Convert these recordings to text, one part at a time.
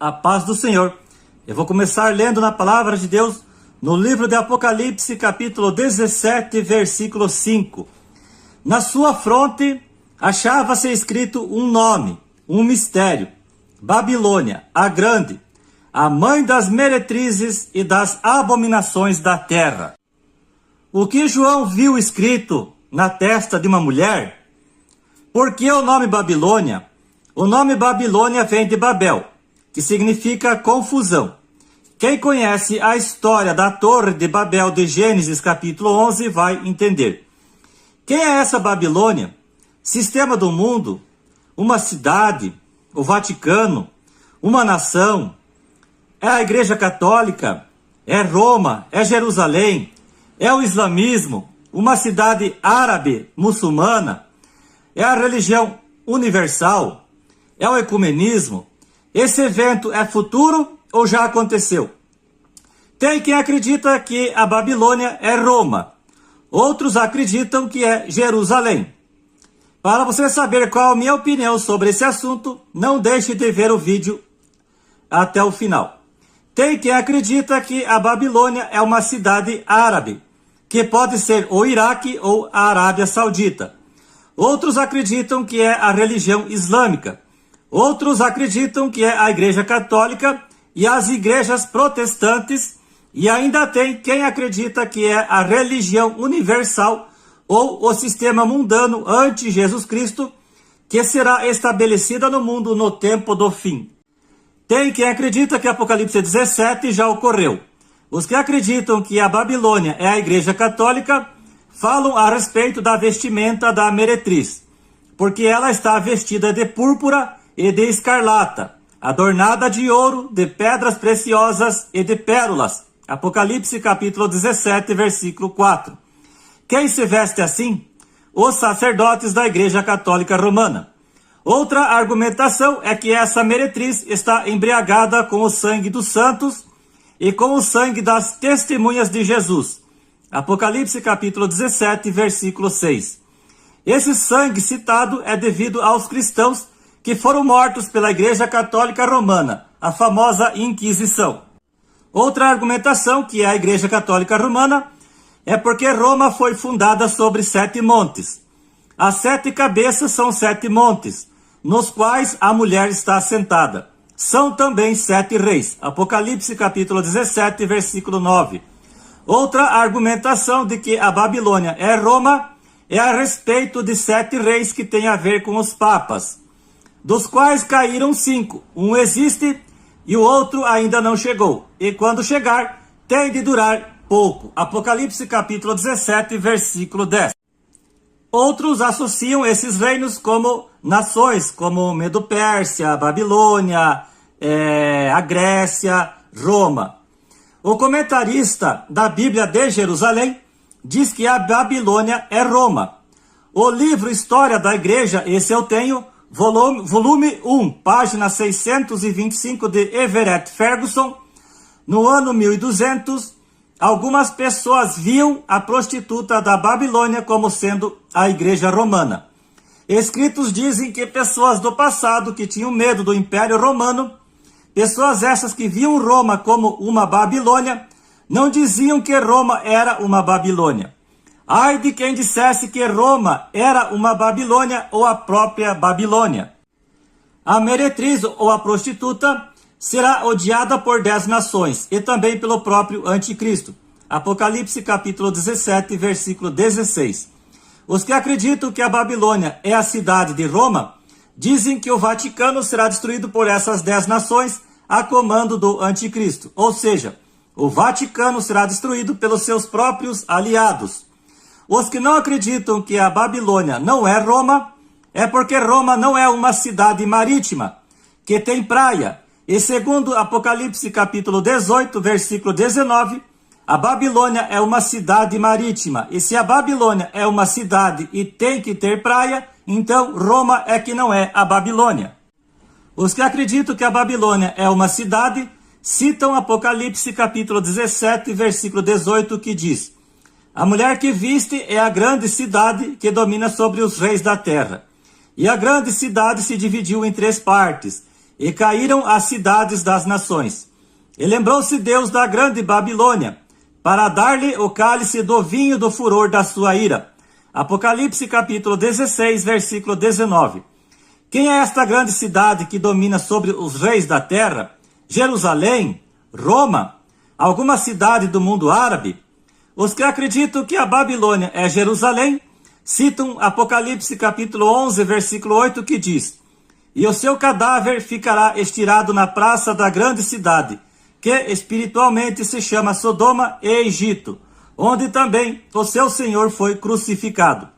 a paz do Senhor. Eu vou começar lendo na palavra de Deus no livro de Apocalipse, capítulo 17, versículo 5. Na sua fronte achava-se escrito um nome, um mistério: Babilônia, a grande, a mãe das meretrizes e das abominações da terra. O que João viu escrito na testa de uma mulher? Por que o nome Babilônia? O nome Babilônia vem de Babel, que significa confusão. Quem conhece a história da Torre de Babel de Gênesis capítulo 11 vai entender. Quem é essa Babilônia? Sistema do mundo? Uma cidade? O Vaticano? Uma nação? É a Igreja Católica? É Roma? É Jerusalém? É o islamismo? Uma cidade árabe, muçulmana? É a religião universal? É o ecumenismo? Esse evento é futuro ou já aconteceu? Tem quem acredita que a Babilônia é Roma. Outros acreditam que é Jerusalém. Para você saber qual a minha opinião sobre esse assunto, não deixe de ver o vídeo até o final. Tem quem acredita que a Babilônia é uma cidade árabe, que pode ser o Iraque ou a Arábia Saudita. Outros acreditam que é a religião islâmica. Outros acreditam que é a Igreja Católica e as igrejas protestantes. E ainda tem quem acredita que é a religião universal ou o sistema mundano anti-Jesus Cristo, que será estabelecida no mundo no tempo do fim. Tem quem acredita que Apocalipse 17 já ocorreu. Os que acreditam que a Babilônia é a Igreja Católica falam a respeito da vestimenta da meretriz, porque ela está vestida de púrpura e de escarlata, adornada de ouro, de pedras preciosas e de pérolas. Apocalipse capítulo 17, versículo 4. Quem se veste assim? Os sacerdotes da Igreja Católica Romana. Outra argumentação é que essa meretriz está embriagada com o sangue dos santos e com o sangue das testemunhas de Jesus. Apocalipse capítulo 17, versículo 6. Esse sangue citado é devido aos cristãos que foram mortos pela Igreja Católica Romana, a famosa Inquisição. Outra argumentação que é a Igreja Católica Romana é porque Roma foi fundada sobre 7 montes. As 7 cabeças são 7 montes, nos quais a mulher está assentada. São também 7 reis. Apocalipse capítulo 17, versículo 9. Outra argumentação de que a Babilônia é Roma é a respeito de 7 reis que tem a ver com os papas, dos quais caíram 5. Um existe e o outro ainda não chegou. E quando chegar, tem de durar pouco. Apocalipse capítulo 17, versículo 10. Outros associam esses reinos como nações, como Medo-Pérsia, Babilônia, a Grécia, Roma. O comentarista da Bíblia de Jerusalém diz que a Babilônia é Roma. O livro História da Igreja, esse eu tenho, volume 1, página 625 de Everett Ferguson. No ano 1200, algumas pessoas viam a prostituta da Babilônia como sendo a Igreja Romana. Escritos dizem que pessoas do passado que tinham medo do Império Romano, pessoas essas que viam Roma como uma Babilônia, não diziam que Roma era uma Babilônia. Ai de quem dissesse que Roma era uma Babilônia ou a própria Babilônia. A meretriz ou a prostituta será odiada por 10 nações e também pelo próprio anticristo. Apocalipse capítulo 17, versículo 16. Os que acreditam que a Babilônia é a cidade de Roma, dizem que o Vaticano será destruído por essas 10 nações a comando do anticristo. Ou seja, o Vaticano será destruído pelos seus próprios aliados. Os que não acreditam que a Babilônia não é Roma, é porque Roma não é uma cidade marítima, que tem praia. E segundo Apocalipse capítulo 18, versículo 19, a Babilônia é uma cidade marítima. E se a Babilônia é uma cidade e tem que ter praia, então Roma é que não é a Babilônia. Os que acreditam que a Babilônia é uma cidade, citam Apocalipse capítulo 17, versículo 18, que diz: a mulher que viste é a grande cidade que domina sobre os reis da terra. E a grande cidade se dividiu em 3 partes, e caíram as cidades das nações. E lembrou-se Deus da grande Babilônia, para dar-lhe o cálice do vinho do furor da sua ira. Apocalipse capítulo 16, versículo 19. Quem é esta grande cidade que domina sobre os reis da terra? Jerusalém? Roma? Alguma cidade do mundo árabe? Os que acreditam que a Babilônia é Jerusalém, citam Apocalipse capítulo 11, versículo 8, que diz: e o seu cadáver ficará estirado na praça da grande cidade, que espiritualmente se chama Sodoma e Egito, onde também o seu Senhor foi crucificado.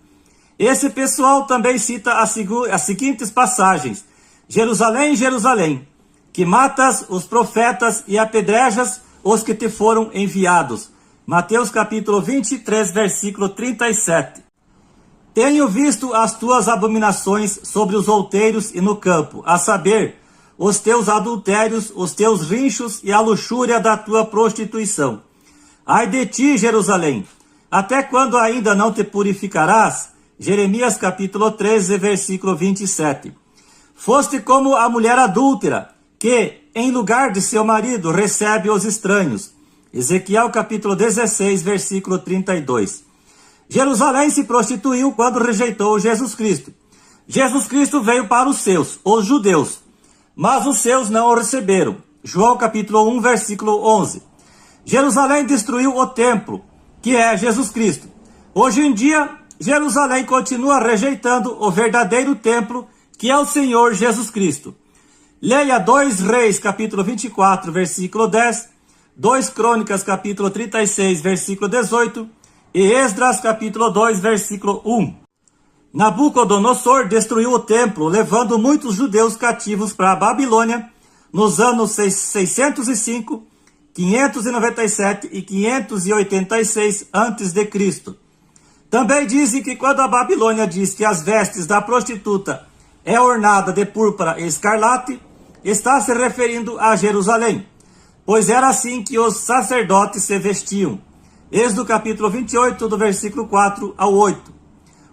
Esse pessoal também cita as seguintes passagens: Jerusalém, Jerusalém, que matas os profetas e apedrejas os que te foram enviados. Mateus capítulo 23, versículo 37. Tenho visto as tuas abominações sobre os outeiros e no campo, a saber, os teus adultérios, os teus rinchos e a luxúria da tua prostituição. Ai de ti, Jerusalém, até quando ainda não te purificarás? Jeremias capítulo 13, versículo 27. Foste como a mulher adúltera, que, em lugar de seu marido, recebe os estranhos. Ezequiel capítulo 16, versículo 32. Jerusalém se prostituiu quando rejeitou Jesus Cristo. Jesus Cristo veio para os seus, os judeus, mas os seus não o receberam. João capítulo 1, versículo 11. Jerusalém destruiu o templo, que é Jesus Cristo. Hoje em dia, Jerusalém continua rejeitando o verdadeiro templo, que é o Senhor Jesus Cristo. Leia 2 Reis, capítulo 24, versículo 10, 2 Crônicas, capítulo 36, versículo 18, e Esdras, capítulo 2, versículo 1. Nabucodonosor destruiu o templo, levando muitos judeus cativos para a Babilônia nos anos 605, 597 e 586 a.C. Também dizem que quando a Babilônia diz que as vestes da prostituta é ornada de púrpura e escarlate, está se referindo a Jerusalém, pois era assim que os sacerdotes se vestiam. Êxodo capítulo 28, do versículo 4 ao 8.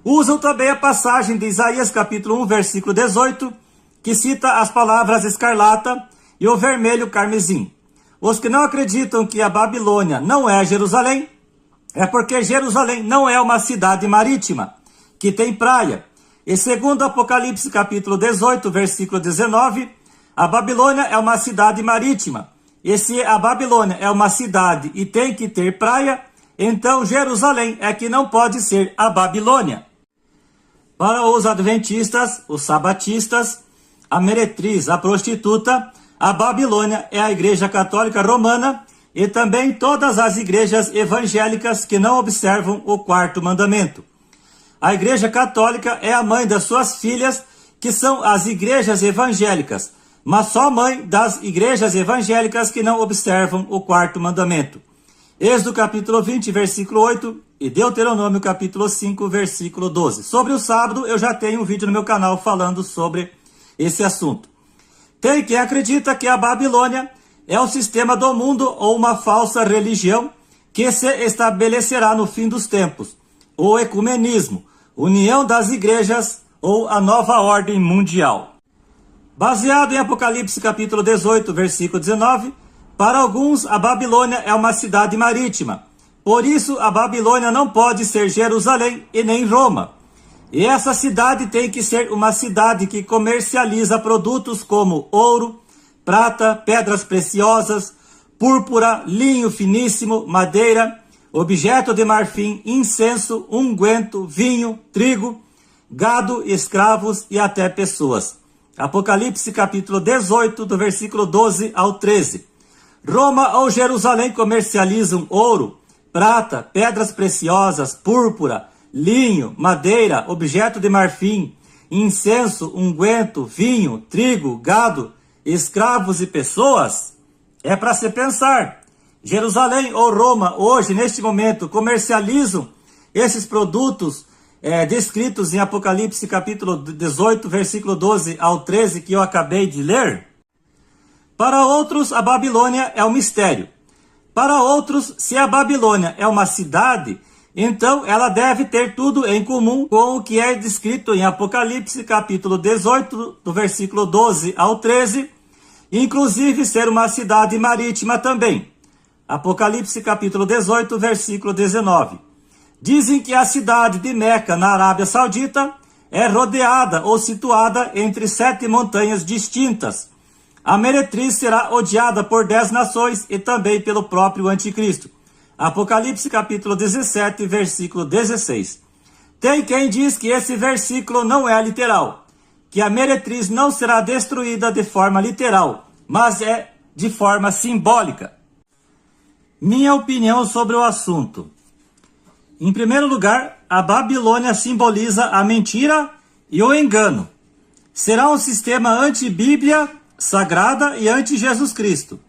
Usam também a passagem de Isaías capítulo 1, versículo 18, que cita as palavras escarlata e o vermelho carmesim. Os que não acreditam que a Babilônia não é Jerusalém, é porque Jerusalém não é uma cidade marítima, que tem praia. E segundo Apocalipse capítulo 18, versículo 19, a Babilônia é uma cidade marítima. E se a Babilônia é uma cidade e tem que ter praia, então Jerusalém é que não pode ser a Babilônia. Para os adventistas, os sabatistas, a meretriz, a prostituta, a Babilônia é a Igreja Católica Romana e também todas as igrejas evangélicas que não observam o 4º mandamento. A Igreja Católica é a mãe das suas filhas, que são as igrejas evangélicas, mas só mãe das igrejas evangélicas que não observam o 4º mandamento. Êxodo capítulo 20, versículo 8 e Deuteronômio capítulo 5, versículo 12. Sobre o sábado, eu já tenho um vídeo no meu canal falando sobre esse assunto. Tem quem acredita que a Babilônia é o sistema do mundo ou uma falsa religião que se estabelecerá no fim dos tempos, o ecumenismo, união das igrejas ou a nova ordem mundial. Baseado em Apocalipse capítulo 18, versículo 19, para alguns a Babilônia é uma cidade marítima. Por isso a Babilônia não pode ser Jerusalém e nem Roma. E essa cidade tem que ser uma cidade que comercializa produtos como ouro, prata, pedras preciosas, púrpura, linho finíssimo, madeira, objeto de marfim, incenso, unguento, vinho, trigo, gado, escravos e até pessoas. Apocalipse capítulo 18, do versículo 12 ao 13. Roma ou Jerusalém comercializam ouro, prata, pedras preciosas, púrpura, linho, madeira, objeto de marfim, incenso, unguento, vinho, trigo, gado, escravos e pessoas? É para se pensar. Jerusalém ou Roma, hoje, neste momento, comercializam esses produtos descritos em Apocalipse capítulo 18, versículo 12 ao 13, que eu acabei de ler? Para outros, a Babilônia é um mistério. Para outros, se a Babilônia é uma cidade, então ela deve ter tudo em comum com o que é descrito em Apocalipse capítulo 18, do versículo 12 ao 13, inclusive ser uma cidade marítima também. Apocalipse capítulo 18, versículo 19. Dizem que a cidade de Meca, na Arábia Saudita, é rodeada ou situada entre 7 montanhas distintas. A meretriz será odiada por 10 nações e também pelo próprio anticristo. Apocalipse capítulo 17, versículo 16. Tem quem diz que esse versículo não é literal, que a meretriz não será destruída de forma literal, mas é de forma simbólica. Minha opinião sobre o assunto. Em primeiro lugar, a Babilônia simboliza a mentira e o engano. Será um sistema anti-Bíblia sagrada e anti-Jesus Cristo.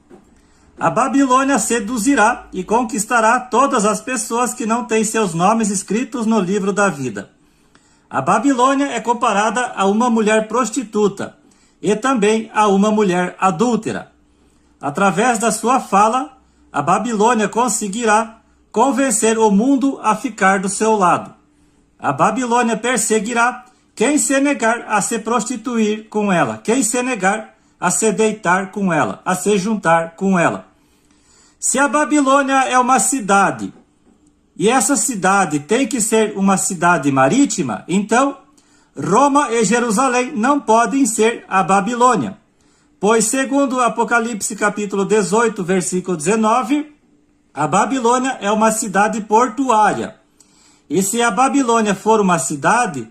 A Babilônia seduzirá e conquistará todas as pessoas que não têm seus nomes escritos no livro da vida. A Babilônia é comparada a uma mulher prostituta e também a uma mulher adúltera. Através da sua fala, a Babilônia conseguirá convencer o mundo a ficar do seu lado. A Babilônia perseguirá quem se negar a se prostituir com ela, quem se negar a se deitar com ela, a se juntar com ela. Se a Babilônia é uma cidade, e essa cidade tem que ser uma cidade marítima, então Roma e Jerusalém não podem ser a Babilônia. Pois, segundo Apocalipse capítulo 18, versículo 19, a Babilônia é uma cidade portuária. E se a Babilônia for uma cidade,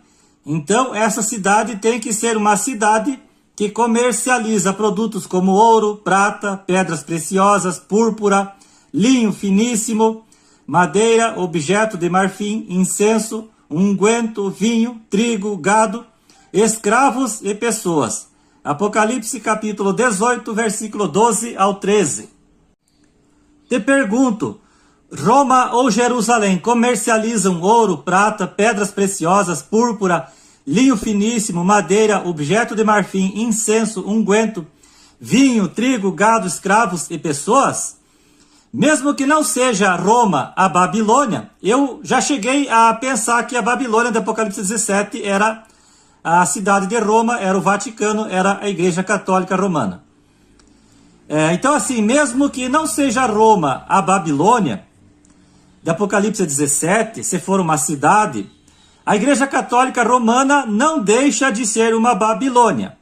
então essa cidade tem que ser uma cidade que comercializa produtos como ouro, prata, pedras preciosas, púrpura, linho finíssimo, madeira, objeto de marfim, incenso, unguento, vinho, trigo, gado, escravos e pessoas. Apocalipse capítulo 18, versículo 12 ao 13. Te pergunto, Roma ou Jerusalém comercializam ouro, prata, pedras preciosas, púrpura, linho finíssimo, madeira, objeto de marfim, incenso, unguento, vinho, trigo, gado, escravos e pessoas? Mesmo que não seja Roma a Babilônia, eu já cheguei a pensar que a Babilônia do Apocalipse 17 era a cidade de Roma, era o Vaticano, era a Igreja Católica Romana. Então, assim, mesmo que não seja Roma a Babilônia, do Apocalipse 17, se for uma cidade, a Igreja Católica Romana não deixa de ser uma Babilônia,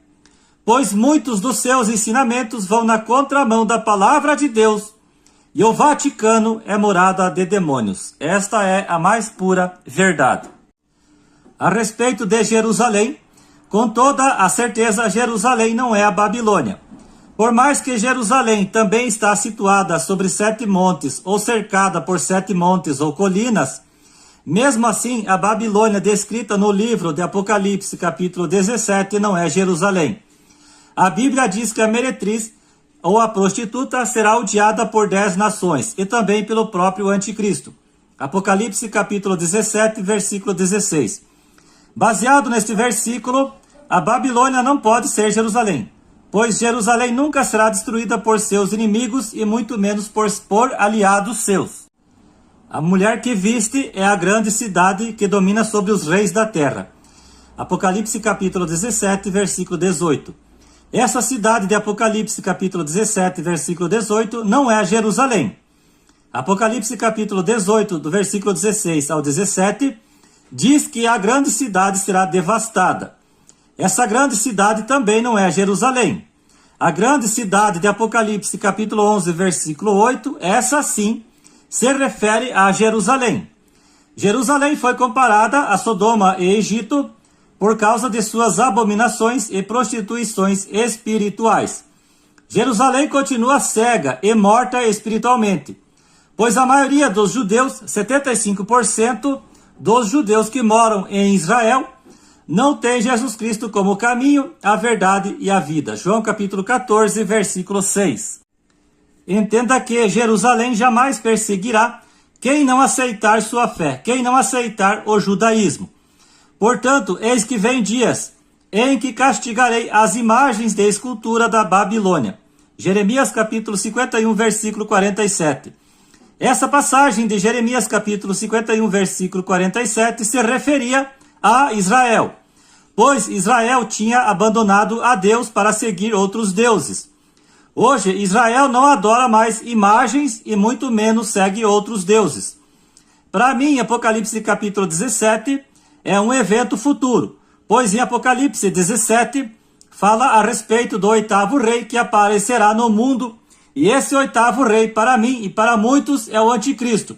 pois muitos dos seus ensinamentos vão na contramão da palavra de Deus, e o Vaticano é morada de demônios. Esta é a mais pura verdade. A respeito de Jerusalém, com toda a certeza, Jerusalém não é a Babilônia. Por mais que Jerusalém também está situada sobre 7 montes, ou cercada por 7 montes ou colinas, mesmo assim, a Babilônia descrita no livro de Apocalipse, capítulo 17, não é Jerusalém. A Bíblia diz que a meretriz, ou a prostituta, será odiada por 10 nações, e também pelo próprio anticristo. Apocalipse, capítulo 17, versículo 16. Baseado neste versículo, a Babilônia não pode ser Jerusalém, pois Jerusalém nunca será destruída por seus inimigos e muito menos por aliados seus. A mulher que viste é a grande cidade que domina sobre os reis da terra. Apocalipse capítulo 17, versículo 18. Essa cidade de Apocalipse capítulo 17, versículo 18, não é Jerusalém. Apocalipse capítulo 18, do versículo 16 ao 17, diz que a grande cidade será devastada. Essa grande cidade também não é Jerusalém. A grande cidade de Apocalipse capítulo 11, versículo 8, essa sim, se refere a Jerusalém. Jerusalém foi comparada a Sodoma e Egito por causa de suas abominações e prostituições espirituais. Jerusalém continua cega e morta espiritualmente, pois a maioria dos judeus, 75% dos judeus que moram em Israel, não tem Jesus Cristo como o caminho, a verdade e a vida. João capítulo 14, versículo 6. Entenda que Jerusalém jamais perseguirá quem não aceitar sua fé, quem não aceitar o judaísmo. Portanto, eis que vem dias em que castigarei as imagens de escultura da Babilônia. Jeremias capítulo 51, versículo 47. Essa passagem de Jeremias capítulo 51, versículo 47 se referia a Israel, pois Israel tinha abandonado a Deus para seguir outros deuses. Hoje, Israel não adora mais imagens e muito menos segue outros deuses. Para mim, Apocalipse capítulo 17 é um evento futuro, pois em Apocalipse 17 fala a respeito do oitavo rei que aparecerá no mundo, e esse oitavo rei, para mim e para muitos, é o anticristo.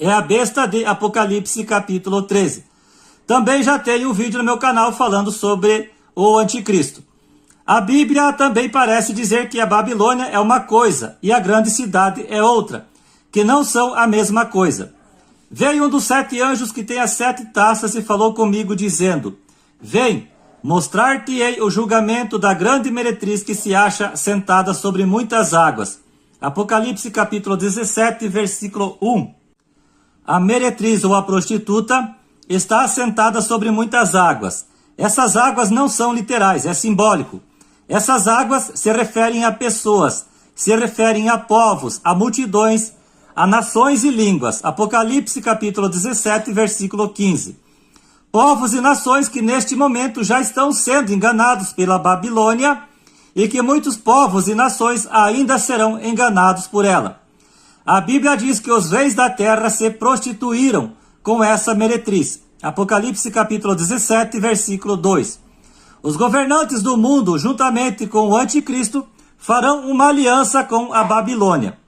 É a besta de Apocalipse capítulo 13. Também já tenho um vídeo no meu canal falando sobre o anticristo. A Bíblia também parece dizer que a Babilônia é uma coisa e a grande cidade é outra, que não são a mesma coisa. Veio um dos 7 anjos que tem as 7 taças e falou comigo, dizendo: Vem, mostrar-te-ei o julgamento da grande meretriz que se acha sentada sobre muitas águas. Apocalipse capítulo 17, versículo 1. A meretriz ou a prostituta está assentada sobre muitas águas. Essas águas não são literais, é simbólico. Essas águas se referem a pessoas, se referem a povos, a multidões, a nações e línguas. Apocalipse capítulo 17, versículo 15. Povos e nações que neste momento já estão sendo enganados pela Babilônia e que muitos povos e nações ainda serão enganados por ela. A Bíblia diz que os reis da terra se prostituíram com essa meretriz. Apocalipse capítulo 17, versículo 2. Os governantes do mundo, juntamente com o anticristo, farão uma aliança com a Babilônia.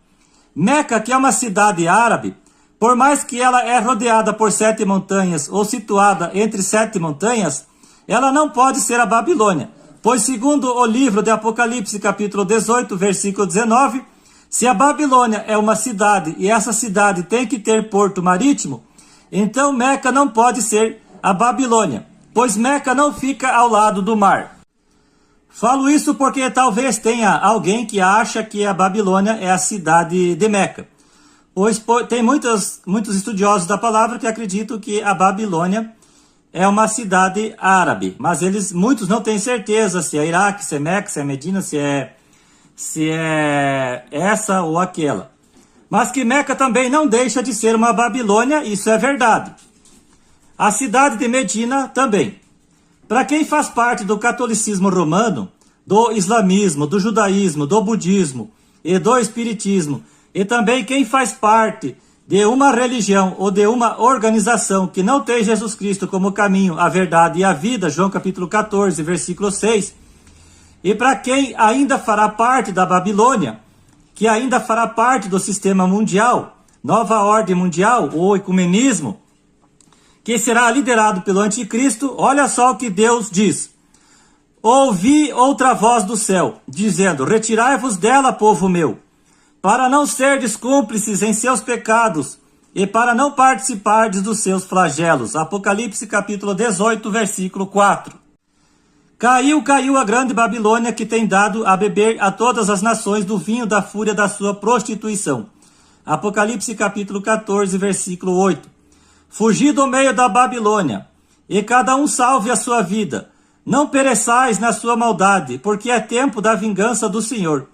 Meca, que é uma cidade árabe, por mais que ela é rodeada por 7 montanhas ou situada entre 7 montanhas, ela não pode ser a Babilônia, pois segundo o livro de Apocalipse capítulo 18, versículo 19, se a Babilônia é uma cidade e essa cidade tem que ter porto marítimo, então Meca não pode ser a Babilônia, pois Meca não fica ao lado do mar. Falo isso porque talvez tenha alguém que acha que a Babilônia é a cidade de Meca, pois tem muitos estudiosos da palavra que acreditam que a Babilônia é uma cidade árabe, mas muitos não têm certeza se é Iraque, se é Meca, se é Medina, se é essa ou aquela. Mas que Meca também não deixa de ser uma Babilônia, isso é verdade. A cidade de Medina também. Para quem faz parte do catolicismo romano, do islamismo, do judaísmo, do budismo e do espiritismo, e também quem faz parte de uma religião ou de uma organização que não tem Jesus Cristo como caminho, a verdade e a vida, João capítulo 14, versículo 6, e para quem ainda fará parte da Babilônia, que ainda fará parte do sistema mundial, nova ordem mundial ou ecumenismo, que será liderado pelo anticristo, olha só o que Deus diz. Ouvi outra voz do céu, dizendo: Retirai-vos dela, povo meu, para não serdes cúmplices em seus pecados e para não participardes dos seus flagelos. Apocalipse capítulo 18, versículo 4. Caiu a grande Babilônia, que tem dado a beber a todas as nações do vinho da fúria da sua prostituição. Apocalipse capítulo 14, versículo 8. Fugi do meio da Babilônia, e cada um salve a sua vida. Não pereçais na sua maldade, porque é tempo da vingança do Senhor.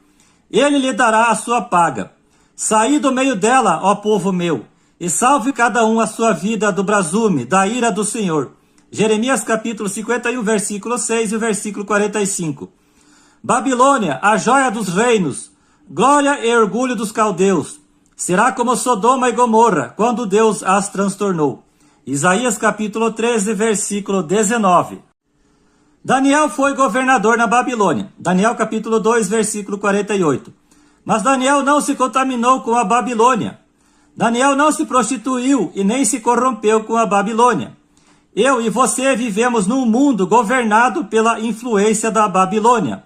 Ele lhe dará a sua paga. Saí do meio dela, ó povo meu, e salve cada um a sua vida do brasume, da ira do Senhor. Jeremias capítulo 51, versículo 6 e versículo 45. Babilônia, a joia dos reinos, glória e orgulho dos caldeus, será como Sodoma e Gomorra, quando Deus as transtornou. Isaías capítulo 13, versículo 19. Daniel foi governador na Babilônia. Daniel capítulo 2, versículo 48. Mas Daniel não se contaminou com a Babilônia. Daniel não se prostituiu e nem se corrompeu com a Babilônia. Eu e você vivemos num mundo governado pela influência da Babilônia.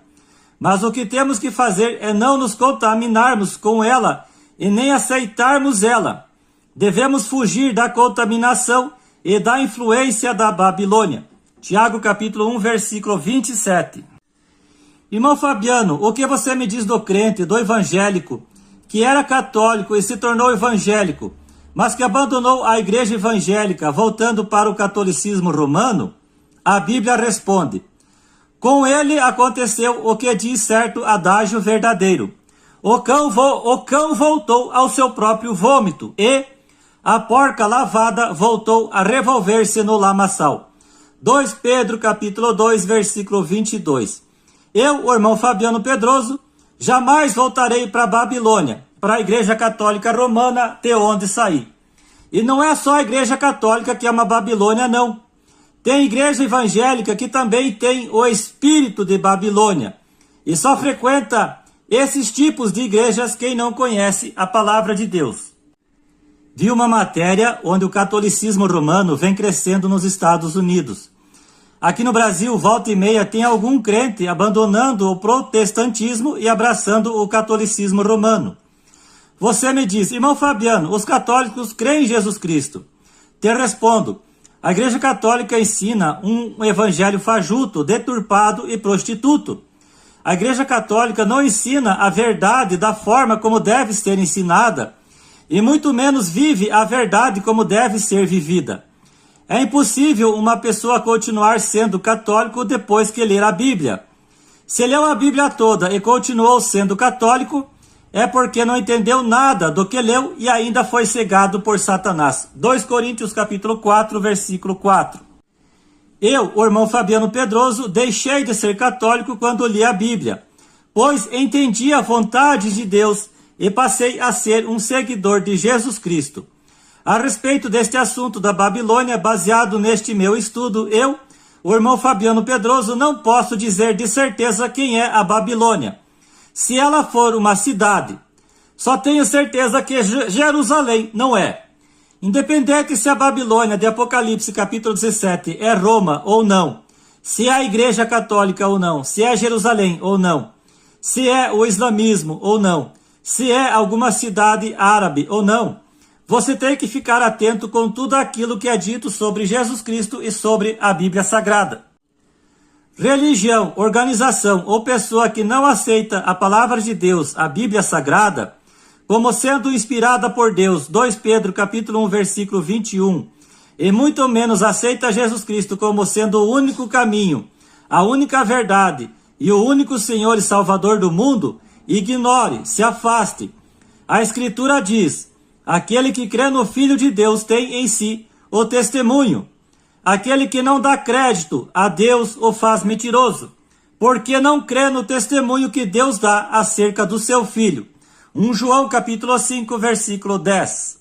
Mas o que temos que fazer é não nos contaminarmos com ela e nem aceitarmos ela. Devemos fugir da contaminação e da influência da Babilônia. Tiago capítulo 1, versículo 27. Irmão Fabiano, o que você me diz do crente, do evangélico, que era católico e se tornou evangélico, mas que abandonou a igreja evangélica, voltando para o catolicismo romano? A Bíblia responde: com ele aconteceu o que diz certo adágio verdadeiro. O cão voltou ao seu próprio vômito, e a porca lavada voltou a revolver-se no lamaçal. 2 Pedro capítulo 2, versículo 22. Eu, o irmão Fabiano Pedroso, Jamais voltarei para a Babilônia, para a Igreja Católica Romana, de onde saí. E não é só a Igreja Católica que é uma Babilônia, não. Tem igreja evangélica que também tem o espírito de Babilônia. E só frequenta esses tipos de igrejas quem não conhece a palavra de Deus. Vi uma matéria onde o catolicismo romano vem crescendo nos Estados Unidos. Aqui no Brasil, volta e meia, tem algum crente abandonando o protestantismo e abraçando o catolicismo romano. Você me diz, irmão Fabiano, os católicos creem em Jesus Cristo. Te respondo, a Igreja Católica ensina um evangelho fajuto, deturpado e prostituto. A Igreja Católica não ensina a verdade da forma como deve ser ensinada, e muito menos vive a verdade como deve ser vivida. É impossível uma pessoa continuar sendo católico depois que ler a Bíblia. Se leu a Bíblia toda e continuou sendo católico, é porque não entendeu nada do que leu e ainda foi cegado por Satanás. 2 Coríntios capítulo 4, versículo 4. Eu, o irmão Fabiano Pedroso, deixei de ser católico quando li a Bíblia, pois entendi a vontade de Deus e passei a ser um seguidor de Jesus Cristo. A respeito deste assunto da Babilônia, baseado neste meu estudo, eu, o irmão Fabiano Pedroso, não posso dizer de certeza quem é a Babilônia. Se ela for uma cidade, só tenho certeza que Jerusalém não é. Independente se a Babilônia de Apocalipse capítulo 17 é Roma ou não, se é a Igreja Católica ou não, se é Jerusalém ou não, se é o islamismo ou não, se é alguma cidade árabe ou não, você tem que ficar atento com tudo aquilo que é dito sobre Jesus Cristo e sobre a Bíblia Sagrada. Religião, organização ou pessoa que não aceita a palavra de Deus, a Bíblia Sagrada, como sendo inspirada por Deus, 2 Pedro capítulo 1, versículo 21, e muito menos aceita Jesus Cristo como sendo o único caminho, a única verdade e o único Senhor e Salvador do mundo, ignore, se afaste. A Escritura diz: aquele que crê no Filho de Deus tem em si o testemunho. Aquele que não dá crédito a Deus o faz mentiroso, porque não crê no testemunho que Deus dá acerca do seu Filho. 1 João capítulo 5, versículo 10.